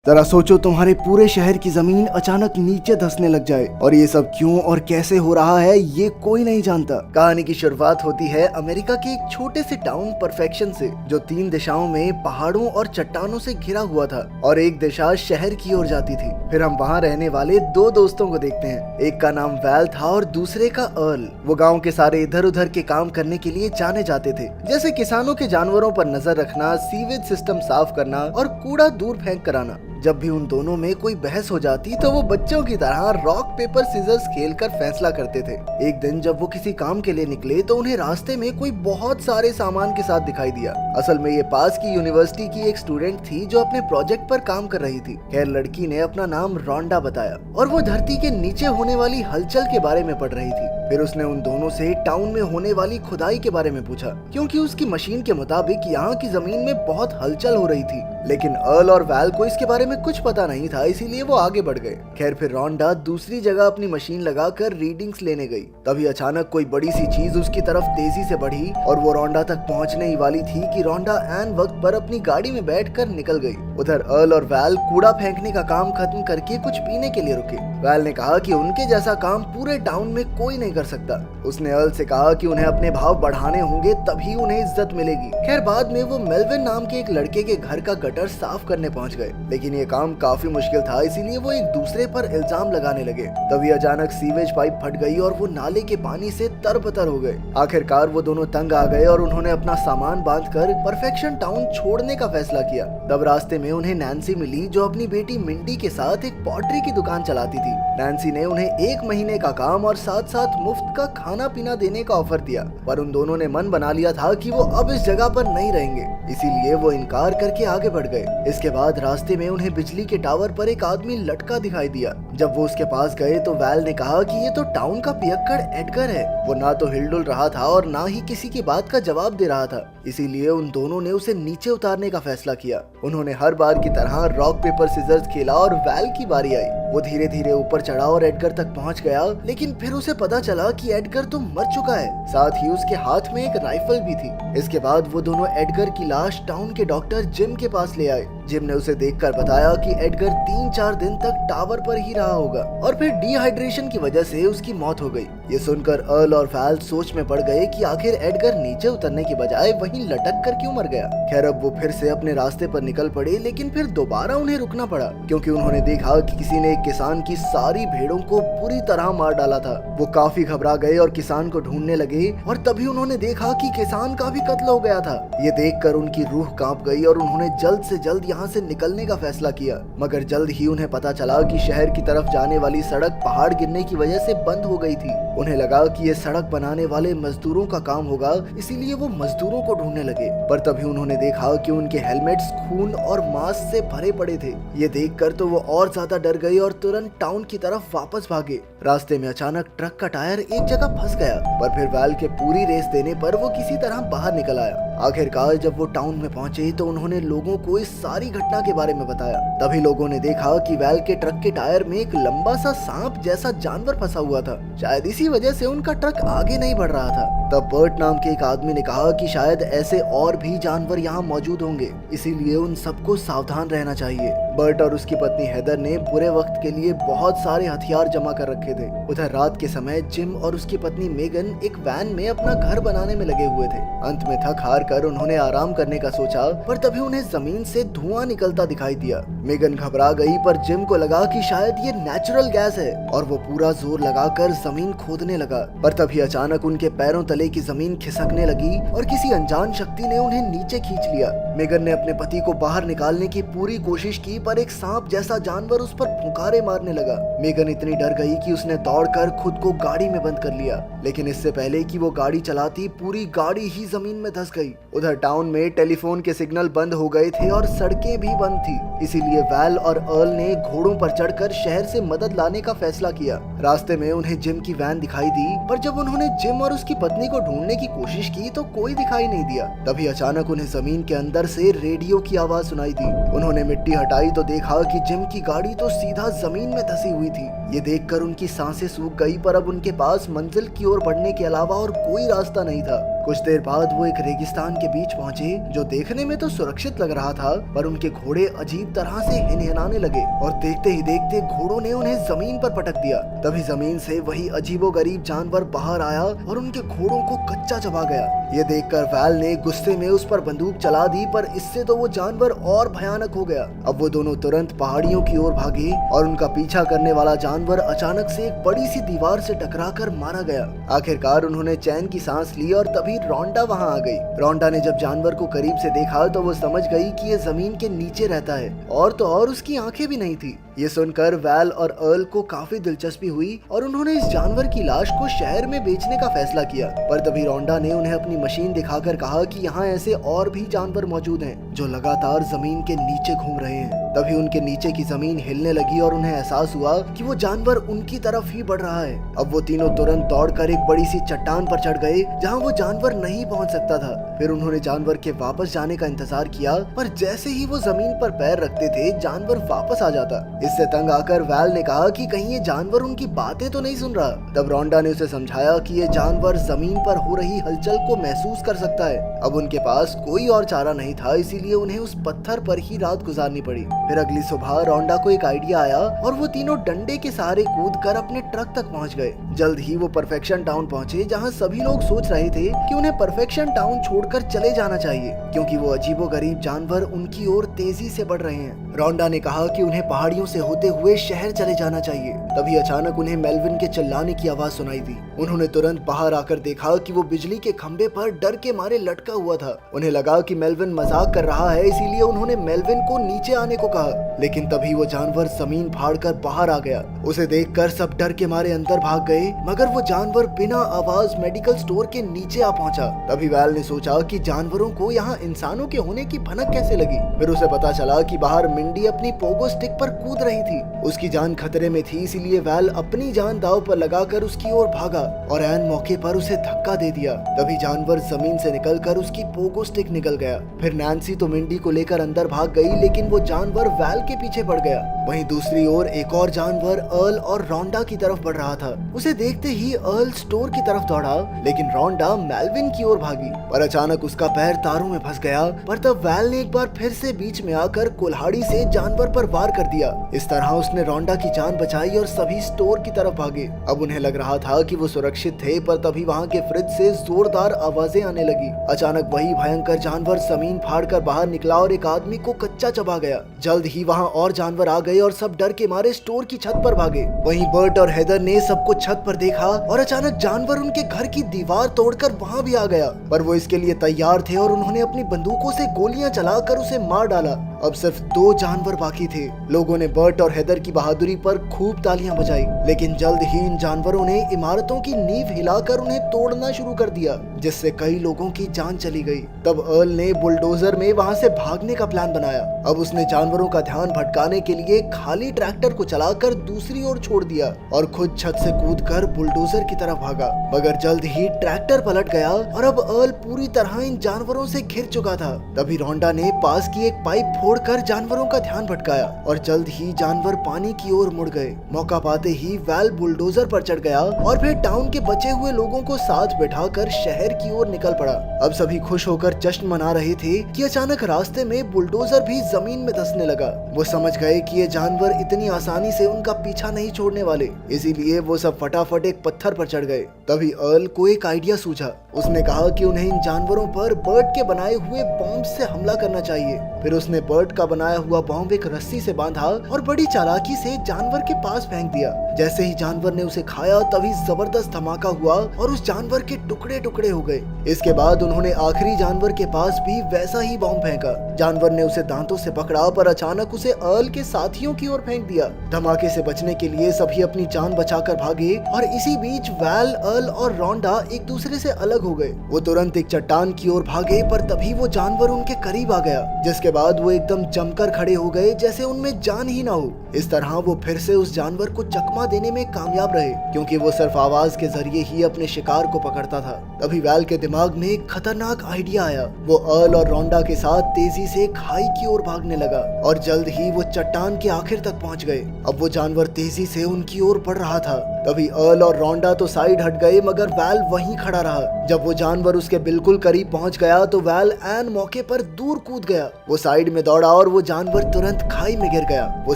जरा सोचो तुम्हारे पूरे शहर की जमीन अचानक नीचे धंसने लग जाए और ये सब क्यों और कैसे हो रहा है ये कोई नहीं जानता। कहानी की शुरुआत होती है अमेरिका के एक छोटे से टाउन परफेक्शन से, जो 3 दिशाओं में पहाड़ों और चट्टानों से घिरा हुआ था और एक दिशा शहर की ओर जाती थी। फिर हम वहाँ रहने वाले 2 दोस्तों को देखते हैं। एक का नाम वैल था और दूसरे का अर्ल। वो गाँव के सारे इधर उधर के काम करने के लिए जाने जाते थे, जैसे किसानों के जानवरों पर नजर रखना, सीवेज सिस्टम साफ करना और कूड़ा दूर फेंक कर आना। जब भी उन दोनों में कोई बहस हो जाती तो वो बच्चों की तरह रॉक पेपर सीजर्स खेलकर फैसला करते थे। एक दिन जब वो किसी काम के लिए निकले तो उन्हें रास्ते में कोई बहुत सारे सामान के साथ दिखाई दिया। असल में ये पास की यूनिवर्सिटी की एक स्टूडेंट थी जो अपने प्रोजेक्ट पर काम कर रही थी। खैर, लड़की ने अपना नाम रोंडा बताया और वो धरती के नीचे होने वाली हलचल के बारे में पढ़ रही थी। फिर उसने उन दोनों से टाउन में होने वाली खुदाई के बारे में पूछा, क्योंकि उसकी मशीन के मुताबिक यहाँ की जमीन में बहुत हलचल हो रही थी। लेकिन अर्ल और वैल को इसके बारे में कुछ पता नहीं था, इसीलिए वो आगे बढ़ गए। खैर, फिर रोंडा दूसरी जगह अपनी मशीन लगाकर रीडिंग्स लेने गई। तभी अचानक कोई बड़ी सी चीज उसकी तरफ तेजी से बढ़ी और वो रोंडा तक पहुंचने ही वाली थी कि रोंडा ऐन वक्त पर अपनी गाड़ी में बैठकर निकल गई। उधर अर्ल और वैल कूड़ा फेंकने का काम खत्म करके कुछ पीने के लिए रुके। वैल ने कहा कि उनके जैसा काम पूरे टाउन में कोई नहीं कर सकता। उसने अर्ल से कहा कि उन्हें अपने भाव बढ़ाने होंगे, तभी उन्हें इज्जत मिलेगी। खैर, बाद में वो मेल्विन नाम के एक लड़के के घर का गटर साफ करने पहुंच गए, लेकिन ये काम काफी मुश्किल था, इसीलिए वो एक दूसरे पर इल्जाम लगाने लगे। तभी अचानक सीवेज पाइप फट गई और वो नाले के पानी से तरबतर हो गए। आखिरकार वो दोनों तंग आ गए और उन्होंने अपना सामान बांधकर परफेक्शन टाउन छोड़ने का फैसला किया। तब रास्ते में उन्हें नैन्सी मिली, जो अपनी बेटी मिंडी के साथ एक पॉटरी की दुकान चलाती थी। नैन्सी ने उन्हें 1 महीने का काम और साथ साथ मुफ्त का खाना पीना देने का ऑफर दिया, पर उन दोनों ने मन बना लिया था कि वो अब इस जगह पर नहीं रहेंगे, इसीलिए वो इनकार करके आगे बढ़ गए। इसके बाद रास्ते में उन्हें बिजली के टावर पर एक आदमी लटका दिखाई दिया। जब वो उसके पास गए तो वैल ने कहा कि ये तो टाउन का पियक्कड़ एडगर है। वो ना तो हिलडुल रहा था और ना ही किसी की बात का जवाब दे रहा था, इसीलिए उन दोनों ने उसे नीचे उतारने का फैसला किया। उन्होंने हर बार की तरह रॉक पेपर सीजर्स खेला और वैल की बारी आई। वो धीरे धीरे ऊपर चढ़ा और एडगर तक पहुंच गया, लेकिन फिर उसे पता चला कि एडगर तो मर चुका है। साथ ही उसके हाथ में एक राइफल भी थी। इसके बाद वो दोनों एडगर की लाश टाउन के डॉक्टर जिम के पास ले आए। जिम ने उसे देखकर बताया कि एडगर 3-4 दिन तक टावर पर ही रहा होगा और फिर डिहाइड्रेशन की वजह से उसकी मौत हो गई। ये सुनकर अर्ल और वैल सोच में पड़ गए कि आखिर एडगर नीचे उतरने की बजाय वहीं लटक कर क्यों मर गया। खैर, अब वो फिर से अपने रास्ते पर निकल पड़े, लेकिन फिर दोबारा उन्हें रुकना पड़ा, क्योंकि उन्होंने देखा कि किसी ने एक किसान की सारी भेड़ों को पूरी तरह मार डाला था। वो काफी घबरा गए और किसान को ढूंढने लगे और तभी उन्होंने देखा कि किसान का भी कत्ल हो गया था। ये देखकर उनकी रूह कांप गई और उन्होंने जल्द से जल्द यहाँ से निकलने का फैसला किया। मगर जल्द ही उन्हें पता चला कि शहर की तरफ जाने वाली सड़क पहाड़ गिरने की वजह से बंद हो गई थी। उन्हें लगा कि ये सड़क बनाने वाले मजदूरों का काम होगा, इसीलिए वो मजदूरों को ढूंढने लगे। पर तभी उन्होंने देखा कि उनके हेलमेट्स खून और मांस से भरे पड़े थे। ये देखकर तो वो और ज्यादा डर गए और तुरंत टाउन की तरफ वापस भागे। रास्ते में अचानक ट्रक का टायर एक जगह फंस गया, पर फिर वैल के पूरी रेस देने पर वो किसी तरह बाहर निकल आया। आखिरकार जब वो टाउन में पहुंचे तो उन्होंने लोगों को इस सारी घटना के बारे में बताया। तभी लोगों ने देखा कि वैल के ट्रक के टायर में एक लंबा सा सांप जैसा जानवर फंसा हुआ था। शायद इसी वजह से उनका ट्रक आगे नहीं बढ़ रहा था। तब बर्ट नाम के एक आदमी ने कहा कि शायद ऐसे और भी जानवर यहाँ मौजूद होंगे, इसीलिए उन सबको सावधान रहना चाहिए। बर्ट और उसकी पत्नी हेदर ने बुरे वक्त के लिए बहुत सारे हथियार जमा कर रखे थे। उधर रात के समय जिम और उसकी पत्नी मेगन एक वैन में अपना घर बनाने में लगे हुए थे। अंत में थक हार कर उन्होंने आराम करने का सोचा, पर तभी उन्हें जमीन से धुआं निकलता दिखाई दिया। मेगन घबरा गई, पर जिम को लगा कि शायद ये नेचुरल गैस है और वो पूरा जोर लगाकर जमीन खोदने लगा। पर तभी अचानक उनके पैरों तले की जमीन खिसकने लगी और किसी अनजान शक्ति ने उन्हें नीचे खींच लिया। मेगन ने अपने पति को बाहर निकालने की पूरी कोशिश की, पर एक सांप जैसा जानवर उस पर फुंकारे मारने लगा। मेगन इतनी डर गई कि उसने दौड़कर खुद को गाड़ी में बंद कर लिया, लेकिन इससे पहले कि वो गाड़ी चलाती, पूरी गाड़ी ही जमीन में धंस गई। उधर टाउन में टेलीफोन के सिग्नल बंद हो गए थे और सड़कें भी बंद थी, इसीलिए वैल और अर्ल ने घोड़ों पर चढ़कर शहर से मदद लाने का फैसला किया। रास्ते में उन्हें जिम की वैन दिखाई दी, पर जब उन्होंने जिम और उसकी पत्नी को ढूंढने की कोशिश की तो कोई दिखाई नहीं दिया। तभी अचानक उन्हें जमीन के अंदर से रेडियो की आवाज सुनाई दी। उन्होंने मिट्टी हटाई तो देखा कि जिम की गाड़ी तो सीधा जमीन में धसी हुई थी। ये देखकर उनकी सांसें सूख गई, पर अब उनके पास मंजिल की ओर बढ़ने के अलावा और कोई रास्ता नहीं था। कुछ देर बाद वो एक रेगिस्तान के बीच पहुंचे, जो देखने में तो सुरक्षित लग रहा था, पर उनके घोड़े अजीब तरह जहाँ से हिनहिनाने लगे और देखते ही देखते घोड़ों ने उन्हें जमीन पर पटक दिया। तभी जमीन से वही अजीबोगरीब जानवर बाहर आया और उनके घोड़ों को कच्चा चबा गया। ये देखकर वैल ने गुस्से में उस पर बंदूक चला दी, पर इससे तो वो जानवर और भयानक हो गया। अब वो दोनों तुरंत पहाड़ियों की ओर भागे और उनका पीछा करने वाला जानवर अचानक से एक बड़ी सी दीवार से टकराकर मारा गया। आखिरकार उन्होंने चैन की सांस ली और तभी रोंडा वहाँ आ गई। रोंडा ने जब जानवर को करीब से देखा तो वो समझ गई कि ये जमीन के नीचे रहता है और तो और उसकी आंखें भी नहीं थी। ये सुनकर वैल और अर्ल को काफी दिलचस्पी हुई और उन्होंने इस जानवर की लाश को शहर में बेचने का फैसला किया। पर तभी रोंडा ने उन्हें अपनी मशीन दिखाकर कहा कि यहाँ ऐसे और भी जानवर मौजूद हैं जो लगातार जमीन के नीचे घूम रहे हैं। तभी उनके नीचे की जमीन हिलने लगी और उन्हें एहसास हुआ कि वो जानवर उनकी तरफ ही बढ़ रहा है। अब वो तीनों तुरंत दौड़कर एक बड़ी सी चट्टान पर चढ़ गए जहाँ वो जानवर नहीं पहुँच सकता था। फिर उन्होंने जानवर के वापस जाने का इंतजार किया, पर जैसे ही वो जमीन पर पैर रखते थे जानवर वापस आ जाता। इससे तंग आकर वैल ने कहा कि कहीं ये जानवर उनकी बातें तो नहीं सुन रहा। तब रोंडा ने उसे समझाया कि ये जानवर जमीन पर हो रही हलचल को महसूस कर सकता है। अब उनके पास कोई और चारा नहीं था, इसीलिए उन्हें उस पत्थर पर ही रात गुजारनी पड़ी। फिर अगली सुबह रोंडा को एक आइडिया आया और वो तीनों डंडे के सहारे कूदकर अपने ट्रक तक पहुंच गए। जल्द ही वो परफेक्शन टाउन पहुंचे जहां सभी लोग सोच रहे थे कि उन्हें परफेक्शन टाउन छोड़कर चले जाना चाहिए, क्योंकि वो अजीबोगरीब जानवर उनकी ओर तेजी से बढ़ रहे हैं। रोंडा ने कहा कि उन्हें पहाड़ियों से होते हुए शहर चले जाना चाहिए। तभी अचानक उन्हें मेल्विन के चिल्लाने की आवाज सुनाई दी। उन्होंने तुरंत बाहर आकर देखा कि वो बिजली के खंबे पर डर के मारे लटका हुआ था। उन्हें लगा कि मेल्विन मजाक कर रहा है, इसीलिए उन्होंने मेल्विन को नीचे आने को कहा। लेकिन तभी वो जानवर जमीन फाड़कर बाहर आ गया। उसे देखकर सब डर के मारे अंदर भाग गए, मगर वो जानवर बिना आवाज मेडिकल स्टोर के नीचे आ पहुंचा। तभी वैल ने सोचा कि जानवरों को यहाँ इंसानों के होने की भनक कैसे लगी। फिर उसे पता चला कि बाहर मिंडी अपनी पोगो स्टिक पर कूद रही थी। उसकी जान खतरे में थी, इसीलिए वैल अपनी जान दांव पर लगाकर उसकी ओर भागा और ऐन मौके पर उसे धक्का दे दिया। तभी जानवर जमीन से निकलकर उसकी पोगो स्टिक निकल गया। फिर नैन्सी तो मिंडी को लेकर अंदर भाग गई, लेकिन वो जानवर वैल के पीछे पड़ गया। वहीं दूसरी ओर एक और जानवर अर्ल और रोंडा की तरफ बढ़ रहा था। उसे देखते ही अर्ल स्टोर की तरफ दौड़ा, लेकिन रोंडा मेल्विन की ओर भागी। पर अचानक उसका पैर तारों में फंस गया। पर तब वैल ने एक बार फिर से बीच में आकर कुल्हाड़ी से जानवर पर वार कर दिया। इस तरह उसने रोंडा की जान बचाई और सभी स्टोर की तरफ भागे। अब उन्हें लग रहा था कि वो सुरक्षित थे, पर तभी वहाँ के फ्रिज से जोरदार आवाजें आने लगी। अचानक वही भयंकर जानवर जमीन फाड़कर बाहर निकला और एक आदमी को कच्चा चबा गया। जल्द ही वहाँ और जानवर आ गए और सब डर के मारे स्टोर की छत पर भागे। वहीं बर्ट और हेदर ने सबको छत पर देखा और अचानक जानवर उनके घर की दीवार तोड़कर वहाँ भी आ गया। पर वो इसके लिए तैयार थे और उन्होंने अपनी बंदूकों से गोलियां चलाकर उसे मार डाला। अब सिर्फ 2 जानवर बाकी थे। लोगों ने बर्ट और हेदर की बहादुरी पर खूब तालियां बजाई, लेकिन जल्द ही इन जानवरों ने इमारतों की नींव हिलाकर उन्हें तोड़ना शुरू कर दिया, जिससे कई लोगों की जान चली गई। तब अर्ल ने बुलडोजर में वहां से भागने का प्लान बनाया। अब उसने जानवरों का ध्यान भटकाने के लिए खाली ट्रैक्टर को चलाकर दूसरी ओर छोड़ दिया और खुद छत से कूदकर बुलडोजर की तरफ भागा। मगर जल्द ही ट्रैक्टर पलट गया और अब अर्ल पूरी तरह इन जानवरों से घिर चुका था। तभी रोंडा ने पास की एक पाइप फोड़कर जानवरों का ध्यान भटकाया और जल्द ही जानवर पानी की ओर मुड़ गए। मौका पाते ही वैल बुलडोजर पर चढ़ गया और फिर टाउन के बचे हुए लोगों को साथ बैठाकर शहर की ओर निकल पड़ा। अब सभी खुश होकर जश्न मना रहे थे कि अचानक रास्ते में बुलडोजर भी जमीन में धंसने लगा। वो समझ गए कि ये जानवर इतनी आसानी से उनका पीछा नहीं छोड़ने वाले, इसीलिए वो सब फटाफट एक पत्थर पर चढ़ गए। तभी अर्ल को एक आइडिया सूझा। उसने कहा कि उन्हें इन जानवरों पर बर्ट के बनाए हुए बॉम्ब से हमला करना चाहिए। फिर उसने बर्ट का बनाया हुआ बॉम्ब एक रस्सी से बांधा और बड़ी चालाकी से जानवर के पास फेंक दिया। जैसे ही जानवर ने उसे खाया तभी जबरदस्त धमाका हुआ और उस जानवर के टुकड़े टुकड़े हो गए। इसके बाद उन्होंने आखिरी जानवर के पास भी वैसा ही बॉम्ब फेंका। जानवर ने उसे दांतों से पकड़ा, पर अचानक उसे अर्ल के साथियों की ओर फेंक दिया। धमाके से बचने के लिए सभी अपनी जान बचाकर भागे और इसी बीच वैल, अर्ल और रोंडा एक दूसरे से अलग हो गए। वो तुरंत एक चट्टान की ओर भागे, पर तभी वो जानवर उनके करीब आ गया, जिसके बाद वो एकदम जमकर खड़े हो गए जैसे उनमें जान ही ना हो। इस तरह वो फिर से उस जानवर को चकमा देने में कामयाब रहे, क्योंकि वो सिर्फ आवाज के जरिए ही अपने शिकार को पकड़ता था। तभी वैल के दिमाग में एक खतरनाक आइडिया आया। वो अर्ल और रोंडा के साथ तेजी से खाई की ओर भागने लगा और जल्द ही वो चट्टान के आखिर तक पहुंच गए। अब वो जानवर तेजी से उनकी ओर बढ़ रहा था। तभी अर्ल और रोंडा तो साइड हट गए मगर वैल वहीं खड़ा रहा। जब वो जानवर उसके बिल्कुल करीब पहुंच गया तो वैल एन मौके पर दूर कूद गया। वो साइड में दौड़ा और वो जानवर तुरंत खाई में गिर गया। वो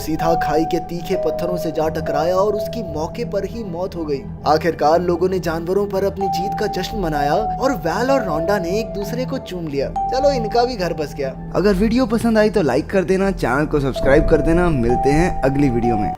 सीधा खाई के तीखे पत्थरों से जा टकराया और उसकी मौके पर ही मौत हो गई। आखिरकार लोगों ने जानवरों पर अपनी जीत का जश्न मनाया और वैल और रोंडा ने एक दूसरे को चूम लिया। चलो इनका भी घर बस गया। अगर वीडियो पसंद आई तो लाइक कर देना, चैनल को सब्सक्राइब कर देना। मिलते हैं अगली वीडियो में।